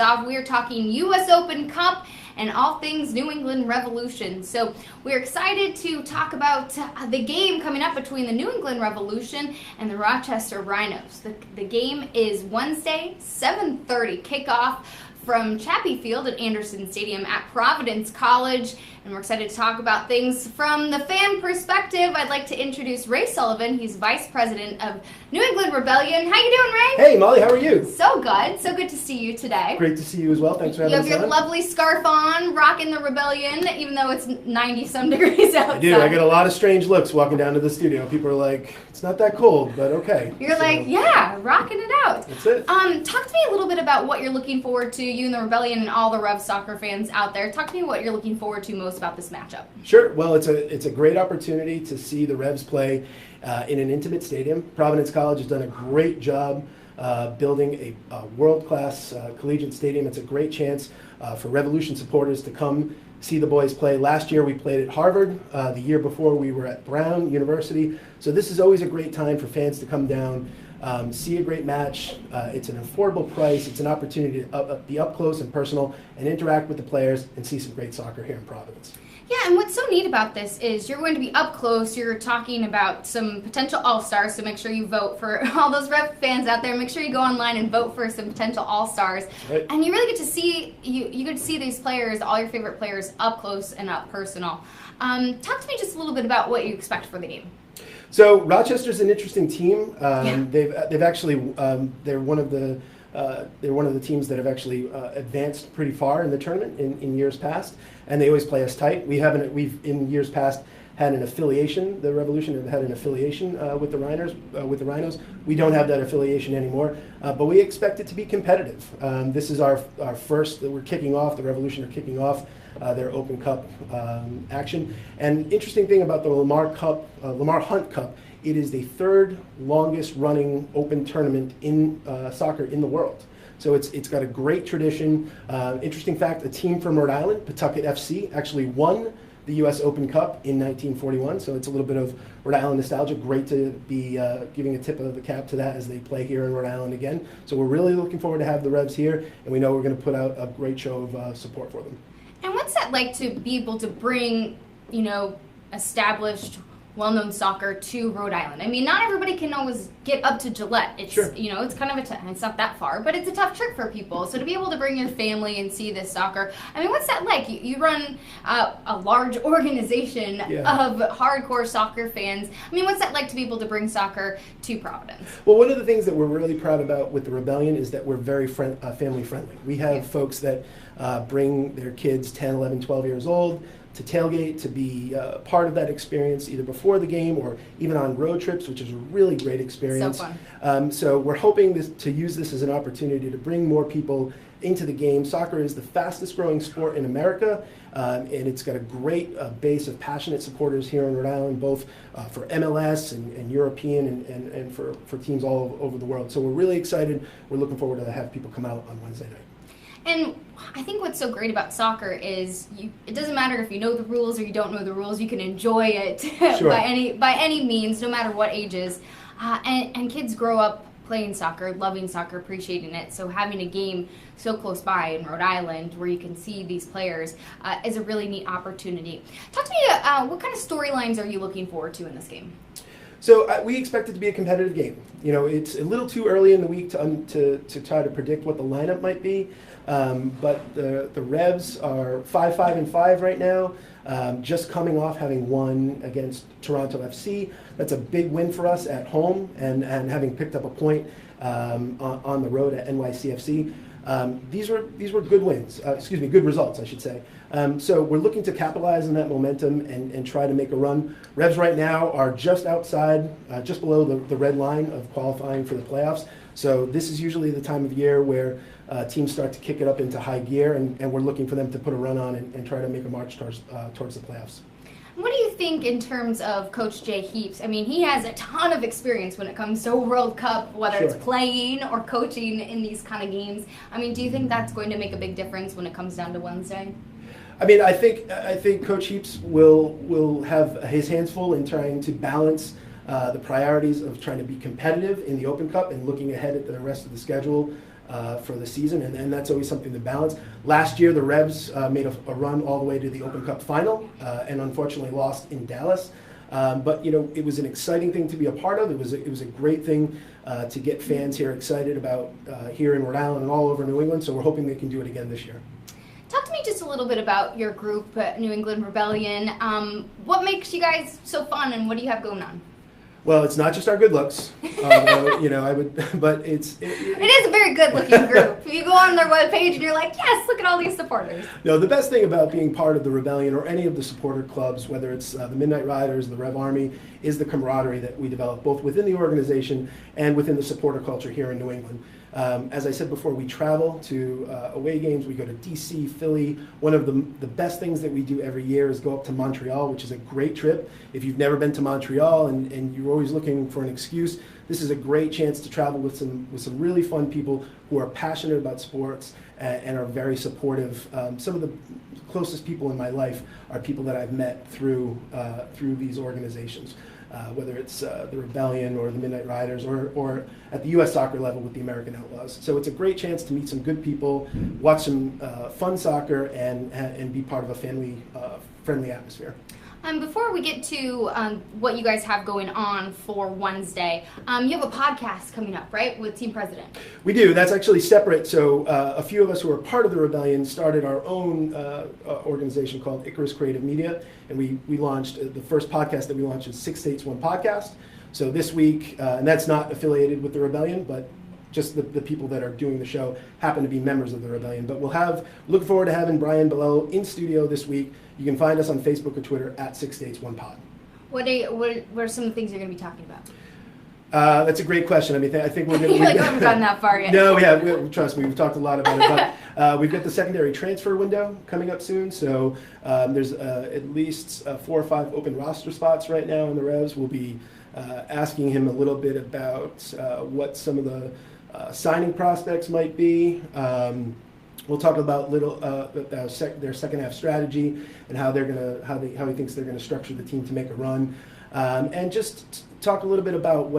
off. We are talking U.S. Open Cup and all things New England Revolution. So we're excited to talk about the game coming up between the New England Revolution and the Rochester Rhinos. The game is Wednesday, 7:30 kickoff from Chappie Field at Anderson Stadium at Providence College. And we're excited to talk about things from the fan perspective. I'd like to introduce Ray Sullivan. He's Vice President of New England Rebellion. How you doing, Ray? Hey, Molly, how are you? So good. So good to see you today. Great to see you as well. Thanks for having us. You have your lovely scarf on, rocking the Rebellion, even though it's 90-some degrees outside. I do. I get a lot of strange looks walking down to the studio. People are like, it's not that cold, but okay. You're like, yeah, rocking it out. That's it. Talk to me a little bit about what you're looking forward to, you and the Rebellion and all the Rev soccer fans out there. Talk to me what you're looking forward to most about this matchup. Sure. Well, it's a great opportunity to see the Revs play in an intimate stadium. Providence College has done a great job building a world-class collegiate stadium. It's a great chance for Revolution supporters to come see the boys play. Last year we played at Harvard. The year before we were at Brown University. So this is always a great time for fans to come down, see a great match. It's an affordable price. It's an opportunity to be up close and personal and interact with the players and see some great soccer here in Providence. Yeah, and what's so neat about this is you're going to be up close. You're talking about some potential all-stars, so make sure you vote for all those Rev fans out there. Make sure you go online and vote for some potential all-stars. Right. And you really get to see you get to see these players, all your favorite players, up close and up personal. Talk to me just a little bit about what you expect for the game. So Rochester's an interesting team. Yeah. They've actually they're one of the teams that have actually advanced pretty far in the tournament in years past, and they always play us tight. We've in years past had an affiliation. The Revolution have had an affiliation with the Rhinos. We don't have that affiliation anymore, but we expect it to be competitive. This is our first that we're kicking off. The Revolution are kicking off their Open Cup action. And interesting thing about the Lamar Hunt Cup, it is the third longest running open tournament in soccer in the world. So it's got a great tradition. Interesting fact, a team from Rhode Island, Pawtucket FC, actually won the U.S. Open Cup in 1941. So it's a little bit of Rhode Island nostalgia. Great to be giving a tip of the cap to that as they play here in Rhode Island again. So we're really looking forward to have the Revs here, and we know we're going to put out a great show of support for them. And what's that like to be able to bring, established, well-known soccer to Rhode Island? I mean, not everybody can always get up to Gillette. It's, sure. It's kind of it's not that far, but it's a tough trip for people. So to be able to bring your family and see this soccer, I mean, what's that like? You run a large organization of hardcore soccer fans. I mean, what's that like to be able to bring soccer to Providence? Well, one of the things that we're really proud about with the Rebellion is that we're very family friendly. We have folks that bring their kids 10, 11, 12 years old to tailgate, to be part of that experience either before the game or even on road trips, which is a really great experience. So fun. So we're hoping to use this as an opportunity to bring more people into the game. Soccer is the fastest growing sport in America, and it's got a great base of passionate supporters here in Rhode Island, both for MLS and European and for teams all over the world. So we're really excited. We're looking forward to have people come out on Wednesday night. And I think what's so great about soccer is it doesn't matter if you know the rules or you don't know the rules. You can enjoy it Sure. by any means, no matter what ages. And kids grow up playing soccer, loving soccer, appreciating it. So having a game so close by in Rhode Island where you can see these players is a really neat opportunity. Talk to me, what kind of storylines are you looking forward to in this game? So we expect it to be a competitive game. It's a little too early in the week to try to predict what the lineup might be. But the Revs are 5-5-5 right now, just coming off having won against Toronto FC. That's a big win for us at home, and having picked up a point on the road at NYCFC. These were good wins. Good results, I should say. So we're looking to capitalize on that momentum and try to make a run. Revs right now are just outside, just below the red line of qualifying for the playoffs. So this is usually the time of year where teams start to kick it up into high gear, and we're looking for them to put a run on and try to make a march towards the playoffs. What do you think in terms of Coach Jay Heaps? I mean, he has a ton of experience when it comes to World Cup, whether Sure. it's playing or coaching in these kind of games. I mean, do you think that's going to make a big difference when it comes down to Wednesday? I mean, I think Coach Heaps will have his hands full in trying to balance the priorities of trying to be competitive in the Open Cup and looking ahead at the rest of the schedule for the season, and that's always something to balance. Last year, the Revs made a run all the way to the Open Cup final, and unfortunately lost in Dallas. But it was an exciting thing to be a part of. It was a great thing to get fans here excited about here in Rhode Island and all over New England. So we're hoping they can do it again this year. Talk to me just a little bit about your group, New England Rebellion. What makes you guys so fun, and what do you have going on? Well, it's not just our good looks, I would, but it is a very good-looking group. You go on their webpage and you're like, yes, look at all these supporters. No, the best thing about being part of the Rebellion or any of the supporter clubs, whether it's the Midnight Riders, the Rev Army, is the camaraderie that we develop both within the organization and within the supporter culture here in New England. As I said before, we travel to away games. We go to DC, Philly. One of the best things that we do every year is go up to Montreal, which is a great trip. If you've never been to Montreal and you're always looking for an excuse, this is a great chance to travel with some really fun people who are passionate about sports and are very supportive. Some of the closest people in my life are people that I've met through these organizations. Whether it's the Rebellion or the Midnight Riders or at the U.S. soccer level with the American Outlaws. So it's a great chance to meet some good people, watch some fun soccer, and be part of a family-friendly atmosphere. Before we get to what you guys have going on for Wednesday, you have a podcast coming up, right, with Team President? We do. That's actually separate. So a few of us who are part of the Rebellion started our own organization called Icarus Creative Media, and we launched the first podcast that we launched is 6 States, 1 Podcast. So this week, and that's not affiliated with the Rebellion, but just the people that are doing the show happen to be members of the Rebellion. But look forward to having Brian Bellello in studio this week. You can find us on Facebook or Twitter at 6 States, 1 Pod. What are some of the things you're going to be talking about? That's a great question. I mean, I think we're going to... we haven't gotten that far yet. No, we have. Trust me, we've talked a lot about it. But we've got the secondary transfer window coming up soon. So there's at least 4 or 5 open roster spots right now in the Revs. We'll be asking him a little bit about what some of the signing prospects might be. We'll talk about their second half strategy and how he thinks they're gonna structure the team to make a run, and just talk a little bit about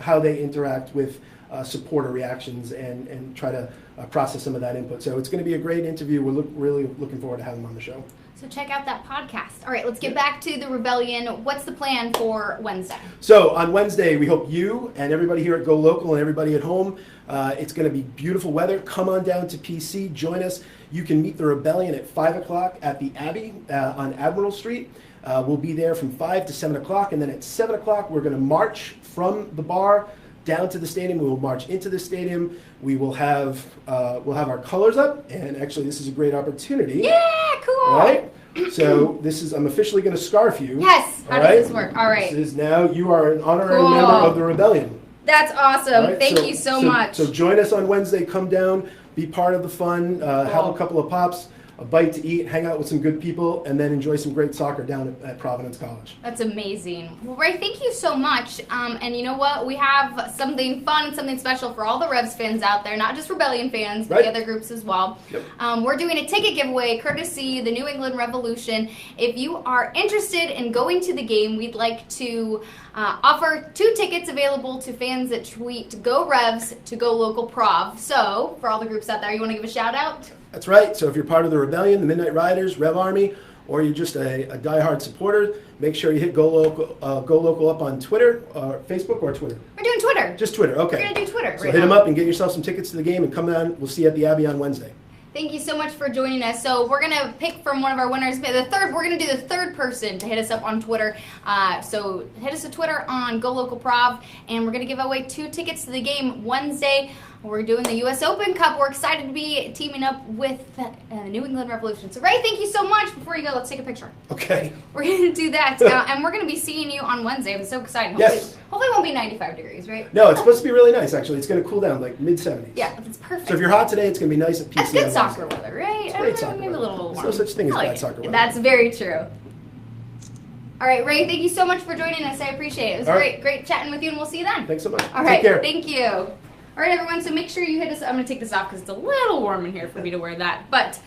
how they interact with supporter reactions and try to process some of that input. So it's going to be a great interview. We're really looking forward to having him on the show. So check out that podcast. All right, let's get back to the Rebellion. What's the plan for Wednesday? So on Wednesday, we hope you and everybody here at Go Local and everybody at home, it's going to be beautiful weather. Come on down to PC, join us. You can meet the Rebellion at 5 o'clock at the Abbey on Admiral Street. We'll be there from 5 to 7 o'clock, and then at 7 o'clock, we're going to march from the bar down to the stadium. We will march into the stadium. We will have our colors up, and actually this is a great opportunity. Yeah, cool. All right. So I'm officially going to scarf you. Yes. How does this work? All right. This is now you are an honorary member of the Rebellion. That's awesome. Right? Thank you so much. So join us on Wednesday. Come down, be part of the fun, have a couple of pops, a bite to eat, hang out with some good people, and then enjoy some great soccer down at Providence College. That's amazing. Well, Ray, thank you so much. And you know what? We have something fun, something special for all the Revs fans out there, not just Rebellion fans, but the other groups as well. Yep. We're doing a ticket giveaway courtesy the New England Revolution. If you are interested in going to the game, we'd like to offer 2 tickets available to fans that tweet Go Revs to Go Local Prov. So, for all the groups out there, you want to give a shout out? That's right. So if you're part of the Rebellion, the Midnight Riders, Rev Army, or you're just a diehard supporter, make sure you hit Go Local up on Twitter, or Facebook, or Twitter. We're doing Twitter. Just Twitter. Okay. We're gonna do Twitter. So hit them up and get yourself some tickets to the game and come down. We'll see you at the Abbey on Wednesday. Thank you so much for joining us. So we're gonna pick from one of our winners. We're gonna do the third person to hit us up on Twitter. So hit us on Twitter on Go Local Prov, and we're gonna give away 2 tickets to the game Wednesday. We're doing the U.S. Open Cup. We're excited to be teaming up with the New England Revolution. So Ray, thank you so much. Before you go, let's take a picture. Okay. We're gonna do that, and we're gonna be seeing you on Wednesday. I'm so excited. Yes. Hopefully it won't be 95 degrees, right? No, it's supposed to be really nice. Actually, it's gonna cool down like mid-70s. Yeah, it's perfect. So if you're hot today, it's gonna be nice at PC. That's good soccer weather, right? It's great soccer maybe weather. a little warm. There's no such thing as bad soccer weather. That's very true. All right, Ray, thank you so much for joining us. I appreciate it. It was great chatting with you, and we'll see you then. Thanks so much. All right, Take care. Thank you. All right, everyone, so make sure you hit us. I'm going to take this off because it's a little warm in here for me to wear that. But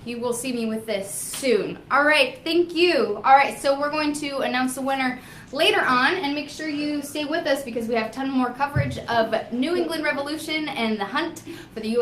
you will see me with this soon. All right, thank you. All right, so we're going to announce the winner later on, and make sure you stay with us because we have a ton more coverage of New England Revolution and the hunt for the U.S.